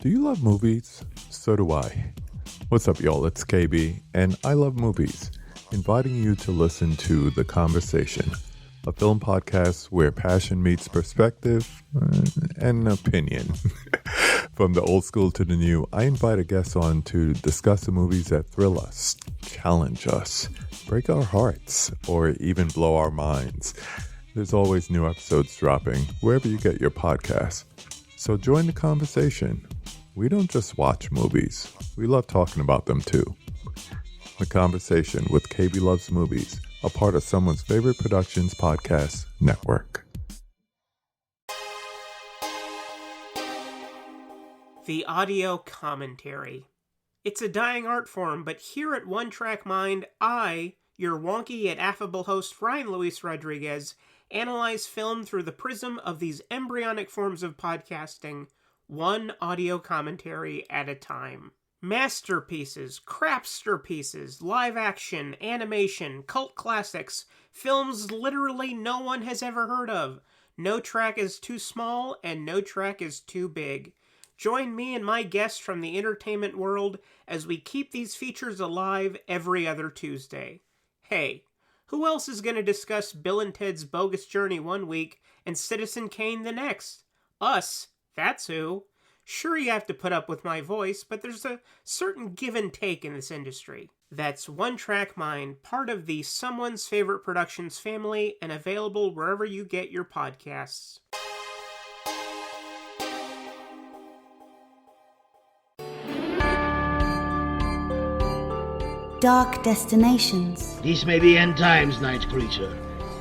Do you love movies? So do I. What's up, y'all? It's KB, and I love movies, inviting you to listen to The Conversation, a film podcast where passion meets perspective and opinion. From the old school to the new, I invite a guest on to discuss the movies that thrill us, challenge us, break our hearts, or even blow our minds. There's always new episodes dropping wherever you get your podcasts. So join the conversation. We don't just watch movies. We love talking about them too. The Conversation with KB Loves Movies, a part of Someone's Favorite Productions podcast network. The audio commentary. It's a dying art form, but here at One Track Mind, I, your wonky yet affable host Ryan Luis Rodriguez, analyze film through the prism of these embryonic forms of podcasting, one audio commentary at a time. Masterpieces, crapster pieces, live action, animation, cult classics, films literally no one has ever heard of. No track is too small and no track is too big. Join me and my guests from the entertainment world as we keep these features alive every other Tuesday. Hey, who else is going to discuss Bill and Ted's Bogus Journey one week and Citizen Kane the next? Us. That's who. Sure, you have to put up with my voice, but there's a certain give and take in this industry. That's One Track Mind, part of the Someone's Favorite Productions family, and available wherever you get your podcasts. Dark Destinations. These may be end times, night creature.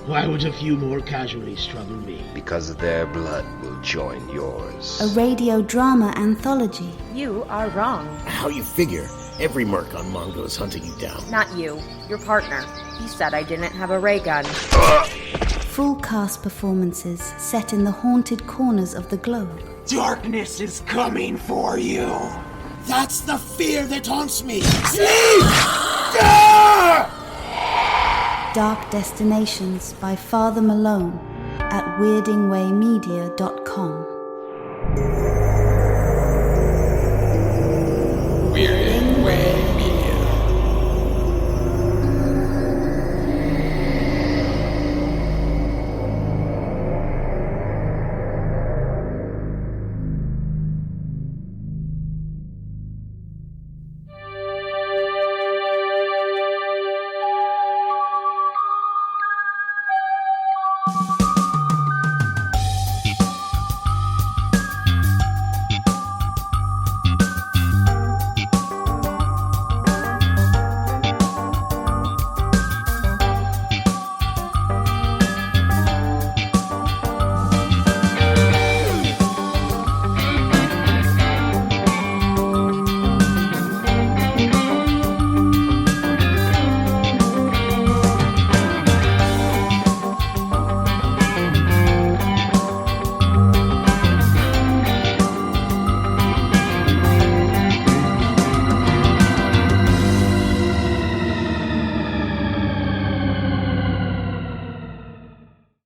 Why would a few more casualties trouble me? Because their blood will join yours. A radio drama anthology. You are wrong. How you figure? Every merc on Mongo is hunting you down. Not you. Your partner. He said I didn't have a ray gun. Full cast performances set in the haunted corners of the globe. Darkness is coming for you. That's the fear that haunts me. Sleep! Ah! Dark Destinations by Father Malone at weirdingwaymedia.com. Weirding Way Media.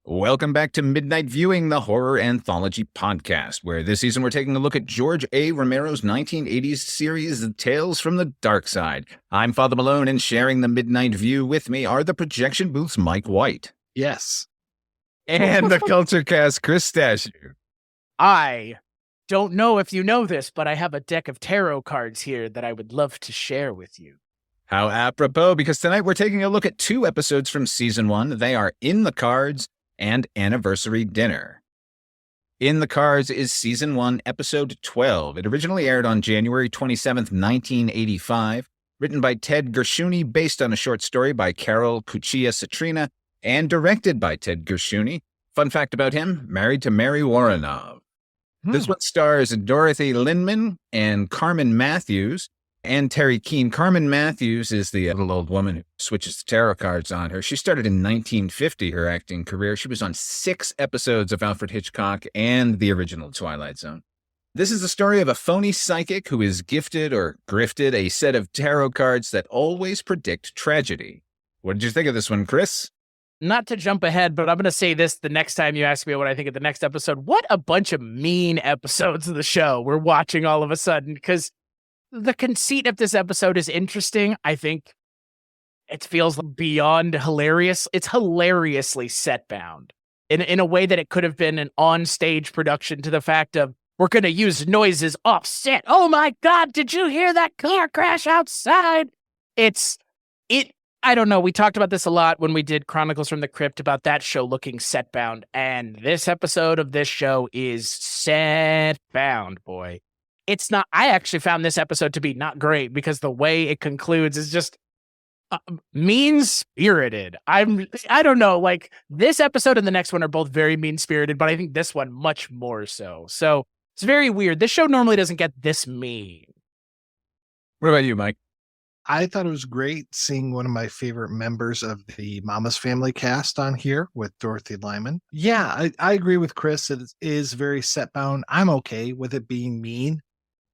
Welcome back to Midnight Viewing, the horror anthology podcast, where this season we're taking a look at George A. Romero's 1980s series, Tales from the Darkside. I'm Father Malone, and sharing the Midnight View with me are the Projection Booth's Mike White. Yes. And the Culture Cast, Chris Stachiw. I don't know if you know this, but I have a deck of tarot cards here that I would love to share with you. How apropos, because tonight we're taking a look at two episodes from Season 1. They are In the Cards and Anniversary Dinner. In the Cards is Season 1, Episode 12. It originally aired on January 27th, 1985, written by Ted Gershuni, based on a short story by Carol Cuccia Citrina, and directed by Ted Gershuni. Fun fact about him, married to Mary Woronov. This one stars Dorothy Lynman and Carmen Matthews, and Terry Keane. Carmen Matthews is the little old woman who switches the tarot cards on her. She started in 1950, her acting career. She was on 6 episodes of Alfred Hitchcock and the original Twilight Zone. This is the story of a phony psychic who is gifted or grifted a set of tarot cards that always predict tragedy. What did you think of this one, Chris? not to jump ahead, but I'm going to say this the next time you ask me what I think of the next episode. What a bunch of mean episodes of the show we're watching all of a sudden, because the conceit of this episode is interesting. I think it feels beyond hilarious. It's hilariously set-bound in a way that it could have been an on-stage production, to the fact of, we're going to use noises offset. Oh my God, did you hear that car crash outside? I don't know. We talked about this a lot when we did Chronicles from the Crypt, about that show looking set-bound. And this episode of this show is set-bound, boy. It's not. I actually found this episode to be not great, because the way it concludes is just mean-spirited. I don't know. Like, this episode and the next one are both very mean-spirited, but I think this one much more so. So it's very weird. This show normally doesn't get this mean. What about you, Mike? I thought it was great seeing one of my favorite members of the Mama's Family cast on here with Dorothy Lynman. Yeah, I agree with Chris. It is very set-bound. I'm okay with it being mean.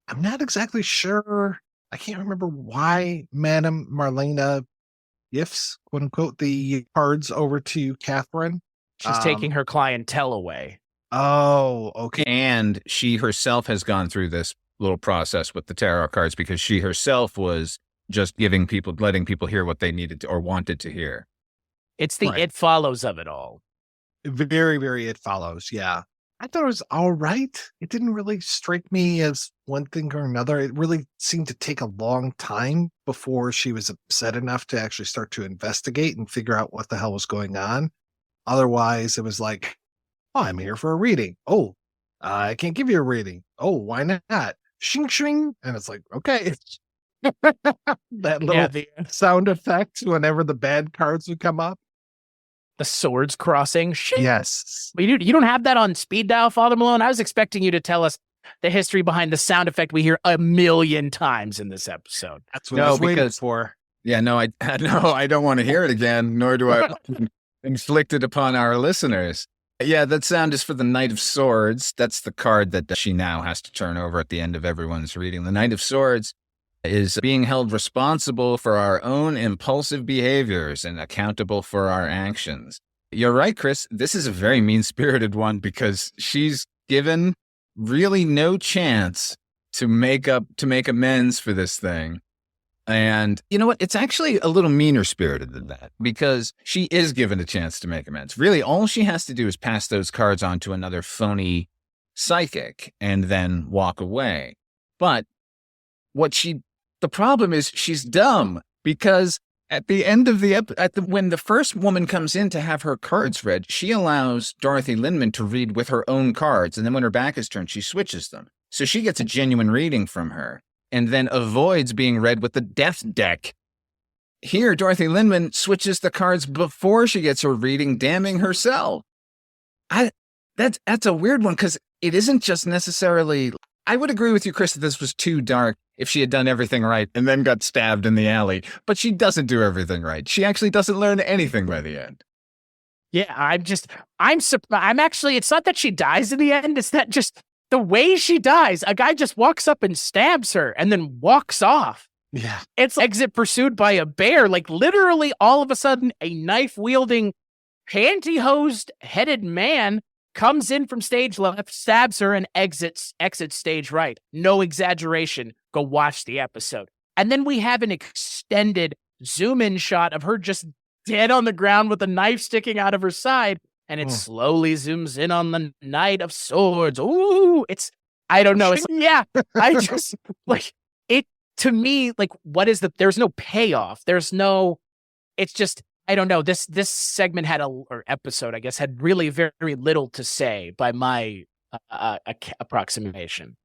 I'm not exactly sure. I can't remember why Madame Marlena gifts, quote unquote, the cards over to Catherine. She's taking her clientele away. Oh, okay. And she herself has gone through this little process with the tarot cards, because she herself was just letting people hear what they needed to or wanted to hear. It's the It Follows of it all. Very, very It Follows. Yeah. I thought it was all right. It didn't really strike me as one thing or another. It really seemed to take a long time before she was upset enough to actually start to investigate and figure out what the hell was going on. Otherwise, it was like, oh, I'm here for a reading. Oh, I can't give you a reading. Oh, why not? Shing, shing. And it's like, okay. That little sound effect whenever the bad cards would come up. The swords crossing. Shing. Yes. But you don't have that on speed dial, Father Malone? I was expecting you to tell us the history behind the sound effect we hear 1,000,000 times in this episode. That's what I was waiting for. Yeah, no, I don't want to hear it again, nor do I inflict it upon our listeners. Yeah, that sound is for the Knight of Swords. That's the card that she now has to turn over at the end of everyone's reading. The Knight of Swords is being held responsible for our own impulsive behaviors and accountable for our actions. You're right, Chris. This is a very mean-spirited one, because she's given really no chance to make amends for this thing. And you know what? It's actually a little meaner spirited than that, because she is given a chance to make amends. Really, all she has to do is pass those cards on to another phony psychic and then walk away. But the problem is she's dumb, because at the end of when the first woman comes in to have her cards read, she allows Dorothy Lynman to read with her own cards. And then when her back is turned, she switches them. So she gets a genuine reading from her, and then avoids being read with the death deck. Here, Dorothy Lynman switches the cards before she gets her reading, damning herself. That's a weird one, because it isn't just necessarily... I would agree with you, Chris, that this was too dark if she had done everything right and then got stabbed in the alley. But she doesn't do everything right. She actually doesn't learn anything by the end. Yeah, I'm actually, it's not that she dies in the end. It's that just the way she dies. A guy just walks up and stabs her and then walks off. Yeah. It's exit pursued by a bear. Like, literally all of a sudden, a knife-wielding, pantyhosed-headed man comes in from stage left, stabs her, and exits stage right. No exaggeration. Go watch the episode. And then we have an extended zoom-in shot of her just dead on the ground with a knife sticking out of her side, and it slowly zooms in on the Knight of Swords. Ooh, I don't know. I just, like, it, to me, like, there's no payoff. It's just, I don't know. This segment or episode, I guess, had really very, very little to say by my approximation.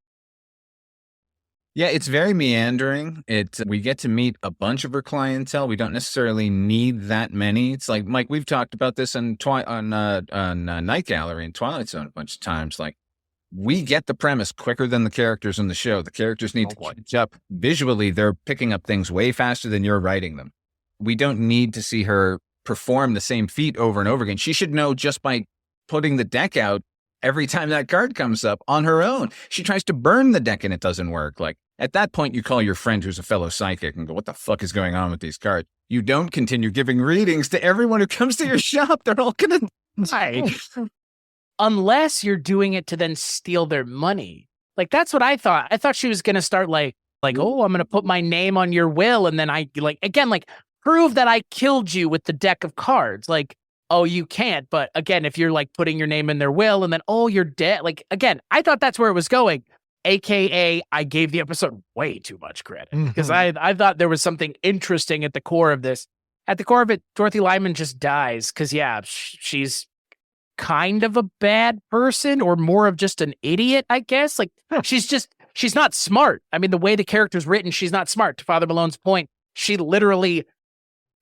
Yeah, it's very meandering. We get to meet a bunch of her clientele. We don't necessarily need that many. It's like, Mike, we've talked about this on Night Gallery and Twilight Zone a bunch of times. Like, we get the premise quicker than the characters in the show. The characters need to catch up. Visually, they're picking up things way faster than you're writing them. We don't need to see her perform the same feat over and over again. She should know just by putting the deck out every time that card comes up on her own. She tries to burn the deck and it doesn't work. Like, At that point, you call your friend who's a fellow psychic and go, what the fuck is going on with these cards? You don't continue giving readings to everyone who comes to your shop. They're all going to die. Unless you're doing it to then steal their money. Like, that's what I thought. I thought she was going to start like, oh, I'm going to put my name on your will. And then prove that I killed you with the deck of cards. Like, oh, you can't. But again, if you're like putting your name in their will and then, oh, you're dead. Like, again, I thought that's where it was going. AKA, I gave the episode way too much credit because I thought there was something interesting at the core of this. At the core of it, Dorothy Lynman just dies because, she's kind of a bad person or more of just an idiot, I guess. Like, she's not smart. I mean, the way the character's written, she's not smart. To Father Malone's point, she literally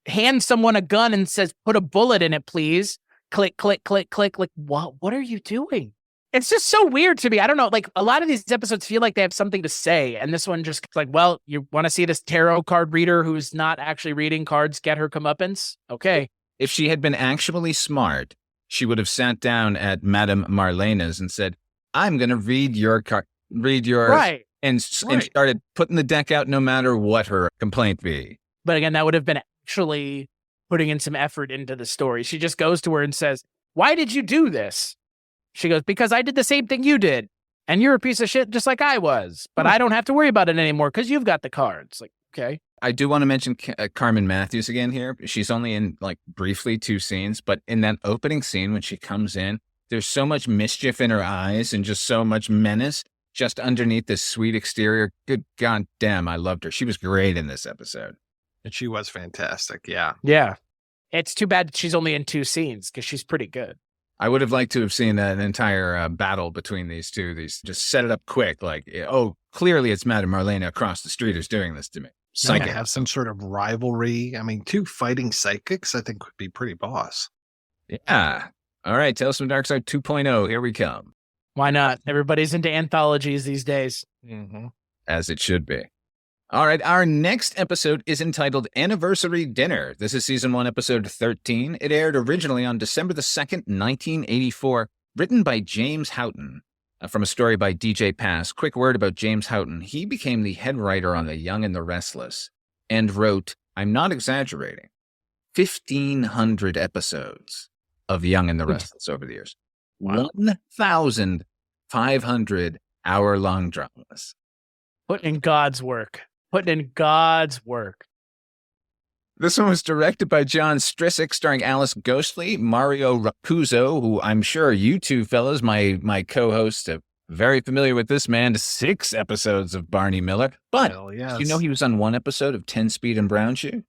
hands someone a gun and says, put a bullet in it, please. Click, click, click, click. Like, what are you doing? It's just so weird to me. I don't know. Like, a lot of these episodes feel like they have something to say. And this one just like, well, you want to see this tarot card reader who's not actually reading cards get her comeuppance? Okay. If she had been actually smart, she would have sat down at Madame Marlena's and said, I'm going to read your card, read yours. Right. And started putting the deck out no matter what her complaint be. But again, that would have been actually putting in some effort into the story. She just goes to her and says, why did you do this? She goes, because I did the same thing you did. And you're a piece of shit just like I was. But I don't have to worry about it anymore because you've got the cards. Like, okay. I do want to mention Carmen Matthews again here. She's only in like briefly 2 scenes. But in that opening scene when she comes in, there's so much mischief in her eyes and just so much menace just underneath this sweet exterior. Good goddamn, I loved her. She was great in this episode. And she was fantastic. Yeah. Yeah. It's too bad she's only in 2 scenes because she's pretty good. I would have liked to have seen an entire battle between these two. These just set it up quick. Like, oh, clearly it's Madame Marlena across the street who's doing this to me. Psychic. Have some sort of rivalry. I mean, 2 fighting psychics, I think, would be pretty boss. Yeah. All right. Tales from Darkside 2.0. Here we come. Why not? Everybody's into anthologies these days. Mm-hmm. As it should be. All right, our next episode is entitled Anniversary Dinner. This is Season 1, Episode 13. It aired originally on December the 2nd, 1984, written by James Houghton. From a story by DJ Pass. Quick word about James Houghton. He became the head writer on The Young and the Restless and wrote, I'm not exaggerating, 1,500 episodes of Young and the Restless over the years. Wow. 1,500 hour-long dramas. Putting in God's work. Putting in God's work. This one was directed by John Strisik, starring Alice Ghostley, Mario Raposo, who I'm sure you two fellas, my co-hosts, are very familiar with this man. 6 episodes of Barney Miller. But yes. You know he was on 1 episode of 10 Speed and Brown Shoe?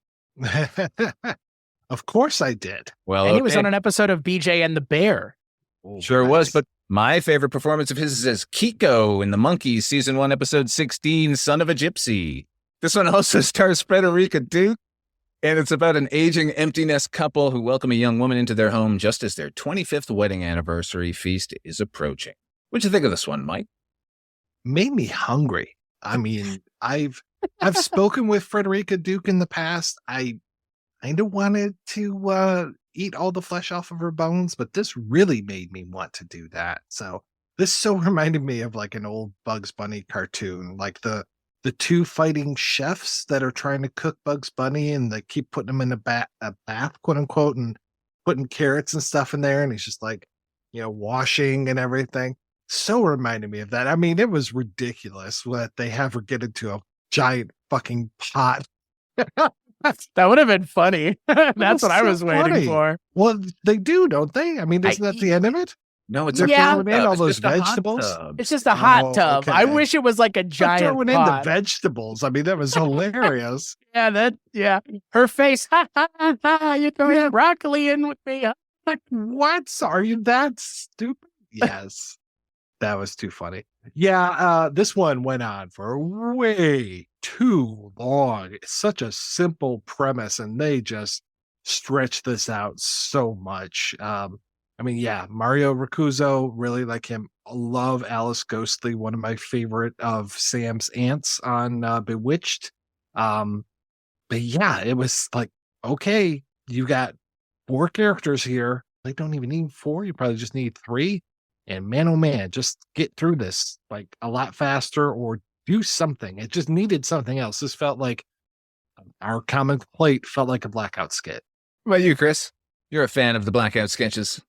Of course I did. Well, and he was on an episode of BJ and the Bear. Oh, sure was, but my favorite performance of his is as Kiko in The Monkees, Season 1, Episode 16, Son of a Gypsy. This one also stars Frederica Duke, and it's about an aging empty nest couple who welcome a young woman into their home just as their 25th wedding anniversary feast is approaching. What'd you think of this one, Mike? Made me hungry. I mean, I've spoken with Frederica Duke in the past. I kind of wanted to eat all the flesh off of her bones, but this really made me want to do that. So this so reminded me of like an old Bugs Bunny cartoon, like the 2 fighting chefs that are trying to cook Bugs Bunny and they keep putting him in a bath, quote unquote, and putting carrots and stuff in there. And he's just like, washing and everything. So reminded me of that. I mean, it was ridiculous that they have her get into a giant fucking pot. That would have been funny. That's what I was waiting for. Well, they do, don't they? I mean, isn't that the end of it? No, it's throwing in all those vegetables. It's just a hot tub. Okay. I wish it was like a giant throwing pot. in the vegetables. I mean, that was hilarious. Yeah. Her face. Ha ha ha! You're throwing broccoli in with me. Like, what? Are you that stupid? Yes, that was too funny. Yeah, this one went on for way too long. It's such a simple premise, and they just stretched this out so much. I mean, yeah, Mario Raposo, really like him. Love Alice Ghostley, one of my favorite of Sam's aunts on Bewitched. But yeah, it was like, okay, you got 4 characters here. They don't even need 4. You probably just need 3. And man, oh man, just get through this like a lot faster or do something. It just needed something else. This felt like our common plate felt like a Blackout skit. What about you, Chris? You're a fan of the Blackout sketches.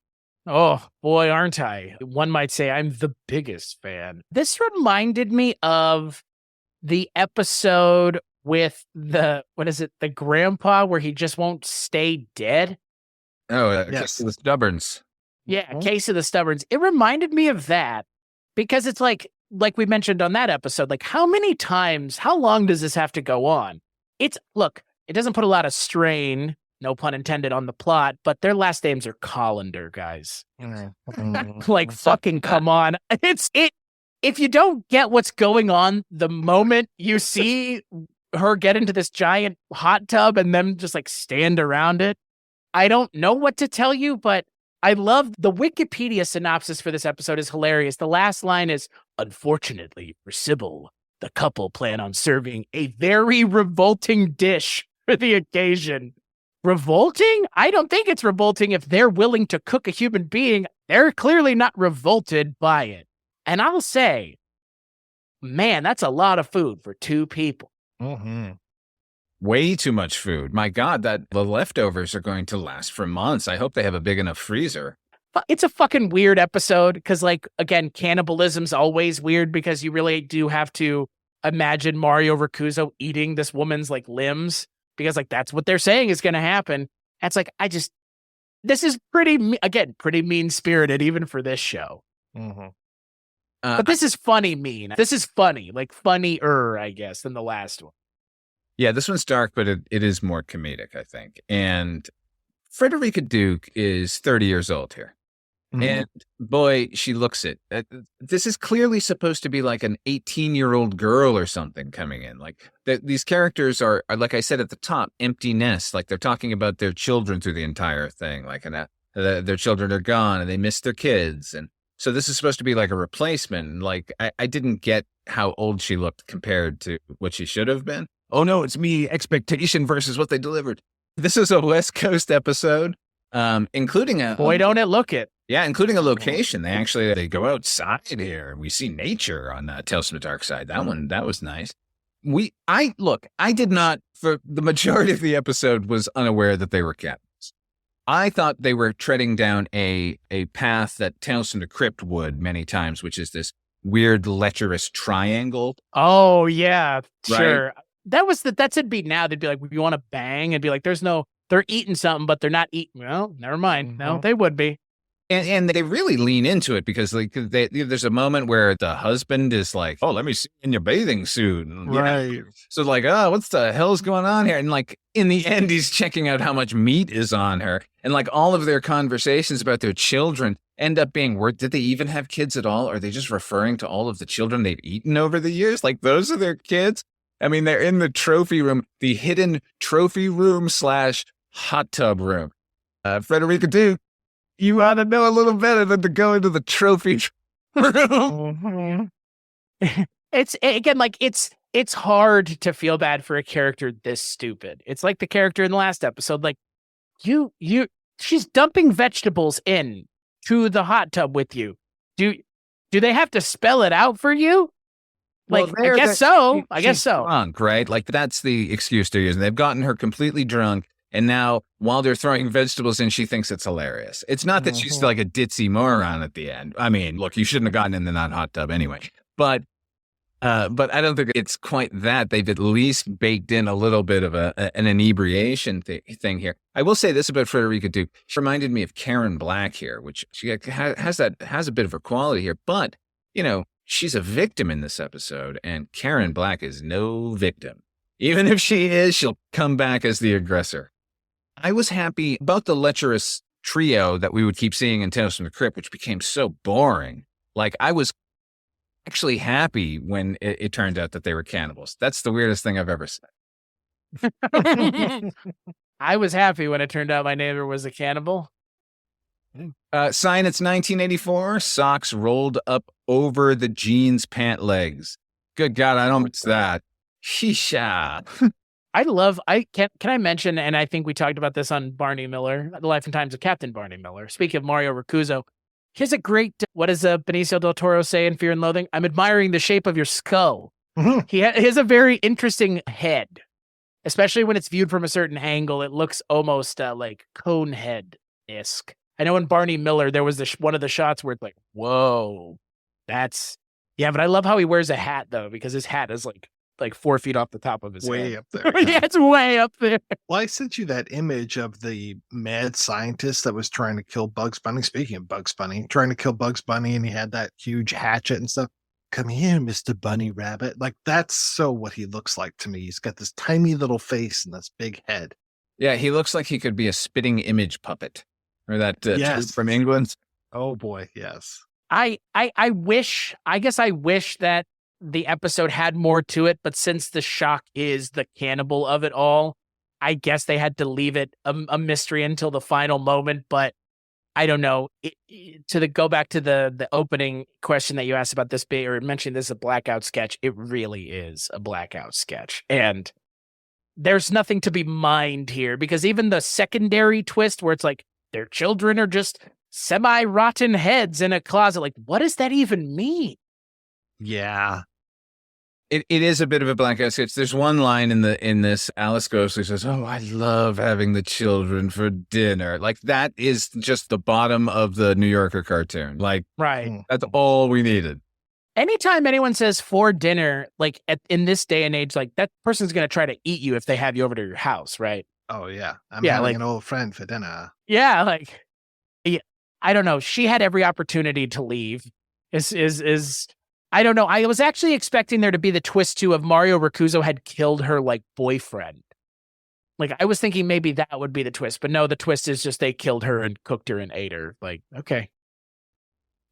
Oh, boy, aren't I? One might say I'm the biggest fan. This reminded me of the episode with the grandpa where he just won't stay dead. Oh, yes. The Stubborns. Yeah, Case of the Stubborns. It reminded me of that because it's like we mentioned on that episode, like how long does this have to go on? It doesn't put a lot of strain, no pun intended, on the plot, but their last names are Colander, guys. Like, fucking come on. If you don't get what's going on the moment you see her get into this giant hot tub and then just like stand around it, I don't know what to tell you, but I love the Wikipedia synopsis for this episode is hilarious. The last line is, unfortunately for Sybil, the couple plan on serving a very revolting dish for the occasion. Revolting? I don't think it's revolting if they're willing to cook a human being. They're clearly not revolted by it. And I'll say, man, that's a lot of food for two people. Mm-hmm. Way too much food. My God, the leftovers are going to last for months. I hope they have a big enough freezer. It's a fucking weird episode because, like, again, cannibalism's always weird because you really do have to imagine Mario Recuzzo eating this woman's, like, limbs because, like, that's what they're saying is going to happen. That's like, this is pretty mean-spirited even for this show. Mm-hmm. But this is funny mean. This is funny, like funnier, I guess, than the last one. Yeah, this one's dark, but it is more comedic, I think. And Frederica Duke is 30 years old here. Mm-hmm. And boy, she looks it. This is clearly supposed to be like an 18-year-old girl or something coming in. Like these characters are, like I said at the top, empty nests. Like they're talking about their children through the entire thing. Like their children are gone and they miss their kids. And so this is supposed to be like a replacement. Like I didn't get how old she looked compared to what she should have been. Oh no, it's me, expectation versus what they delivered. This is a West Coast episode, including boy, don't it look it. Yeah, including a location. They go outside here. We see nature on Tales from the Darkside. That was nice. I did not, for the majority of the episode, was unaware that they were cannibals. I thought they were treading down a path that Tales from the Crypt would many times, which is this weird lecherous triangle. Oh yeah, sure. Right? It'd be now. They'd be like, you want to bang? And be like, they're eating something, but they're not eating. Well, never mind. Mm-hmm. No, they would be. And they really lean into it because there's a moment where the husband is like, oh, let me see in your bathing suit. Right. Yeah. So like, oh, what's the hell's going on here? And like, in the end, he's checking out how much meat is on her. And like all of their conversations about their children end up being, did they even have kids at all? Are they just referring to all of the children they've eaten over the years? Like those are their kids? I mean, they're in the trophy room, the hidden trophy room / hot tub room. Frederica Duke, you ought to know a little better than to go into the trophy room. It's hard to feel bad for a character this stupid. It's like the character in the last episode. Like she's dumping vegetables in to the hot tub with you. Do they have to spell it out for you? Like, well, I guess so. Drunk, right? Like that's the excuse they're using. They've gotten her completely drunk. And now, while they're throwing vegetables in, she thinks it's hilarious. It's not that she's like a ditzy moron at the end. I mean, look, you shouldn't have gotten in the non-hot tub anyway. But I don't think it's quite that. They've at least baked in a little bit of an inebriation thing here. I will say this about Frederica Duke. She reminded me of Karen Black here, which she has a bit of a quality here. But, she's a victim in this episode, and Karen Black is no victim. Even if she is, she'll come back as the aggressor. I was happy about the lecherous trio that we would keep seeing in Tales from the Crypt, which became so boring. Like, I was actually happy when it turned out that they were cannibals. That's the weirdest thing I've ever said. I was happy when it turned out my neighbor was a cannibal. Sign it's 1984, socks rolled up over the jeans pant legs. Good God, I don't miss that. Shisha. Can I mention, and I think we talked about this on Barney Miller, The Life and Times of Captain Barney Miller. Speaking of Mario Recuzzo, here's a great, what does Benicio del Toro say in Fear and Loathing? I'm admiring the shape of your skull. Mm-hmm. He has a very interesting head, especially when it's viewed from a certain angle. It looks almost like cone head-esque. I know in Barney Miller, there was one of the shots where it's like, whoa, that's... Yeah, but I love how he wears a hat, though, because his hat is like 4 feet off the top of his head. Way up there. Yeah, it's way up there. Well, I sent you that image of the mad scientist that was trying to kill Bugs Bunny. Speaking of Bugs Bunny, trying to kill Bugs Bunny, and he had that huge hatchet and stuff. Come here, Mr. Bunny Rabbit. Like, that's so what he looks like to me. He's got this tiny little face and this big head. Yeah, he looks like he could be a spitting image puppet. Or that Yes. troop from England. Oh, boy, yes. I wish that the episode had more to it, but since the shock is the cannibal of it all, I guess they had to leave it a mystery until the final moment. But I don't know. Go back to the opening question that you asked about this being, or mentioned this is a blackout sketch. It really is a blackout sketch. And there's nothing to be mined here, because even the secondary twist where it's like their children are just semi-rotten heads in a closet, like, what does that even mean? Yeah. It is a bit of a blackout sketch. There's one line in this Alice Ghostley says, "Oh, I love having the children for dinner." Like, that is just the bottom of the New Yorker cartoon. Like, Right. That's all we needed. Anytime anyone says for dinner, like in this day and age, like that person's going to try to eat you if they have you over to your house, right? Oh, yeah. I'm Yeah, having like- an old friend for dinner. Yeah, like, yeah, I don't know. She had every opportunity to leave. I don't know. I was actually expecting there to be the twist too of Mario Recuzzo had killed her like boyfriend. Like, I was thinking maybe that would be the twist, but no, the twist is just they killed her and cooked her and ate her. Like, okay.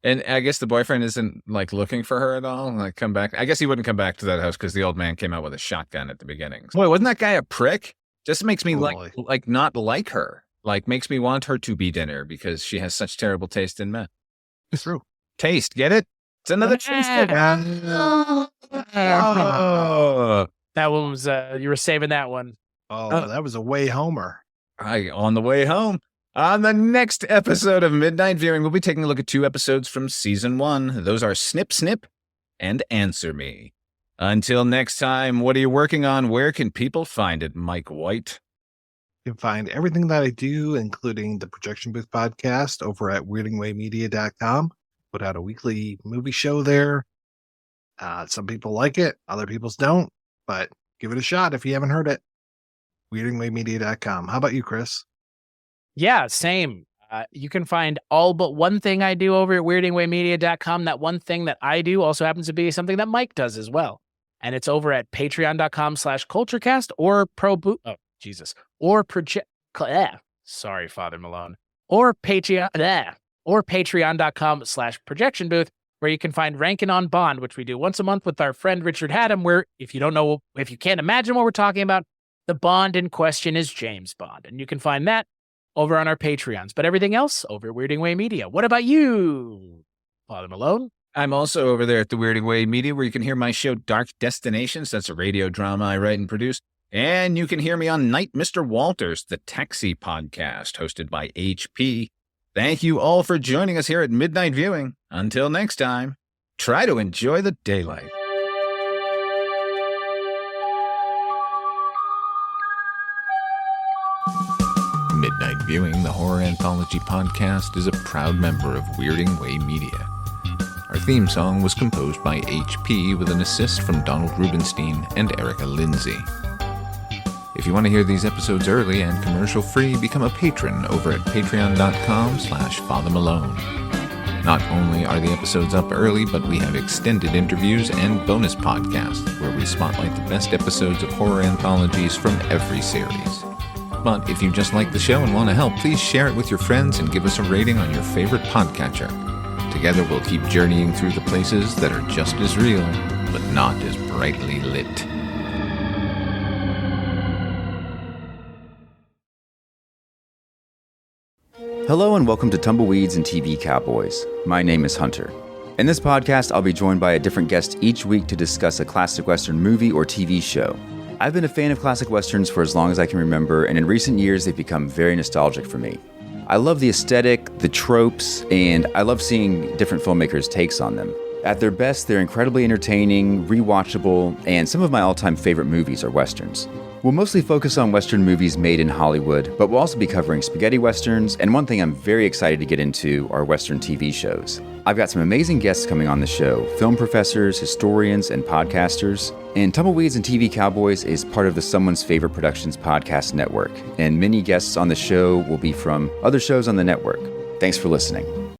And I guess the boyfriend isn't like looking for her at all. Like, come back. I guess he wouldn't come back to that house because the old man came out with a shotgun at the beginning. Boy, wasn't that guy a prick? Just makes me Totally. like not like her. Like, makes me want her to be dinner because she has such terrible taste in men. It's true. Taste, get it? It's another taste. That one was you were saving that one. Oh, that was a way homer. On the way home. On the next episode of Midnight Viewing, we'll be taking a look at 2 episodes from Season 1. Those are Snip Snip and Answer Me. Until next time, what are you working on? Where can people find it, Mike White? You can find everything that I do, including the Projection Booth podcast, over at weirdingwaymedia.com. Put out a weekly movie show there. Some people like it, other people don't, but give it a shot if you haven't heard it. weirdingwaymedia.com. How about you, Chris? Yeah, same. You can find all but one thing I do over at weirdingwaymedia.com. That one thing that I do also happens to be something that Mike does as well. And it's over at patreon.com/culturecast or sorry, Father Malone. Or patreon.com/projection booth, where you can find Rankin' on Bond, which we do once a month with our friend Richard Haddam, where if you can't imagine what we're talking about, the Bond in question is James Bond. And you can find that over on our Patreons, but everything else over at Weirding Way Media. What about you, Father Malone? I'm also over there at the Weirding Way Media, where you can hear my show Dark Destinations. That's a radio drama I write and produce. And you can hear me on Night Mr. Walters, the Taxi podcast, hosted by HP. Thank you all for joining us here at Midnight Viewing. Until next time, try to enjoy the daylight. Midnight Viewing, the horror anthology podcast, is a proud member of Weirding Way Media. Our theme song was composed by HP with an assist from Donald Rubenstein and Erica Lindsay. If you want to hear these episodes early and commercial-free, become a patron over at patreon.com/Father Malone. Not only are the episodes up early, but we have extended interviews and bonus podcasts where we spotlight the best episodes of horror anthologies from every series. But if you just like the show and want to help, please share it with your friends and give us a rating on your favorite podcatcher. Together we'll keep journeying through the places that are just as real, but not as brightly lit. Hello and welcome to Tumbleweeds and TV Cowboys. My name is Hunter. In this podcast, I'll be joined by a different guest each week to discuss a classic Western movie or TV show. I've been a fan of classic Westerns for as long as I can remember, and in recent years, they've become very nostalgic for me. I love the aesthetic, the tropes, and I love seeing different filmmakers' takes on them. At their best, they're incredibly entertaining, rewatchable, and some of my all-time favorite movies are westerns. We'll mostly focus on Western movies made in Hollywood, but we'll also be covering spaghetti westerns, and one thing I'm very excited to get into are Western TV shows. I've got some amazing guests coming on the show, film professors, historians, and podcasters. And Tumbleweeds and TV Cowboys is part of the Someone's Favorite Productions podcast network, and many guests on the show will be from other shows on the network. Thanks for listening.